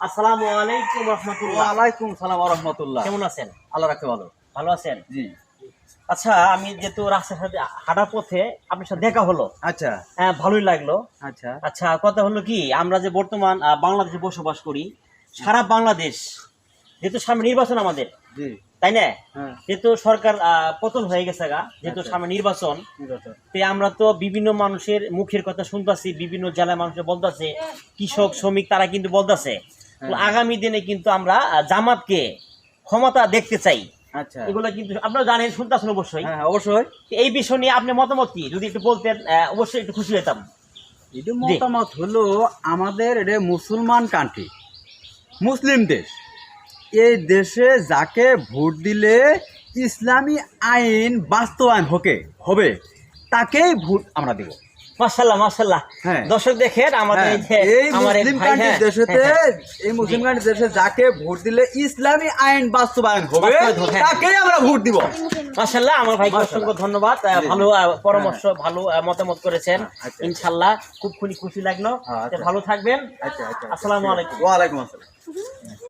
আসসালামু আলাইকুম রাহমাতুল্লাহ। ওয়ালাইকুম সালাম ওয়া রাহমাতুল্লাহ। কেমন আছেন? আল্লাহ রাখতে ভালো। ভালো আছেন? জি। আচ্ছা, আমি যেহেতু রাস্তার সাথে হাঁটার পথে আপনার সাথে দেখা হলো, আচ্ছা হ্যাঁ ভালোই লাগলো। আচ্ছা আচ্ছা, কথা হলো কি, আমরা যে বর্তমান বাংলাদেশে বসবাস করি, সারা বাংলাদেশ যেহেতু সামনে নির্বাচন আমাদের, জি তাই না? হ্যাঁ যেহেতু সরকার পতন হয়ে গেছে গা, যেহেতু আচ্ছা। সামনে নির্বাচন, ঠিক আছে। তে আমরা তো বিভিন্ন মানুষের মুখের কথা শুনতাছি, বিভিন্ন জেলার মানুষের বলতাছে, কৃষক শ্রমিক তারা কিন্তু বলতাছে তো হ্যাঁ। আগামী দিনে কিন্তু আমরা জামাতকে ক্ষমতা দেখতে চাই। আচ্ছা এগুলো কিন্তু আপনারা জানেন, শুনতেছেন অবশ্যই। হ্যাঁ অবশ্যই। তো এই বিষয় নিয়ে আপনি মতামত কি যদি একটু বলতেন, অবশ্যই একটু খুশি হতাম। এটা মতামত হলো আমাদের এটা মুসলমান কান্ট্রি, মুসলিম দেশ। এই দেশে যাকে ভোট দিলে ইসলামী আইন বাস্তবায়ন হবে তাকেই ভোট আমরা দেব। মাশাআল্লাহ মাশাআল্লাহ। হ্যাঁ। দর্শক দেখেন আমাদের হ্যাঁ, এই যে এই আমার এক মুসলিম ভাই, কান্ট্রির হ্যাঁ, দেশেতে হ্যাঁ, এই মুসলিম কান্ট্রির দেশে যাকে ভোট দিলে ইসলামী আইন বাস্তবায়ন হবে হ্যাঁ। তাকেই আমরা ভোট দিব। মাশাআল্লাহ, আমার ভাইকে মাশাআল্লাহ। অসংখ্য ধন্যবাদ। ভালো পরামর্শ, ভালো মতামত করেছেন। আচ্ছা। ইনশাআল্লাহ খুব খুশি লাগলো। আচ্ছা। ভালো থাকবেন। আচ্ছা আচ্ছা। আসসালামু আলাইকুম। ওয়া আলাইকুম আসসালাম।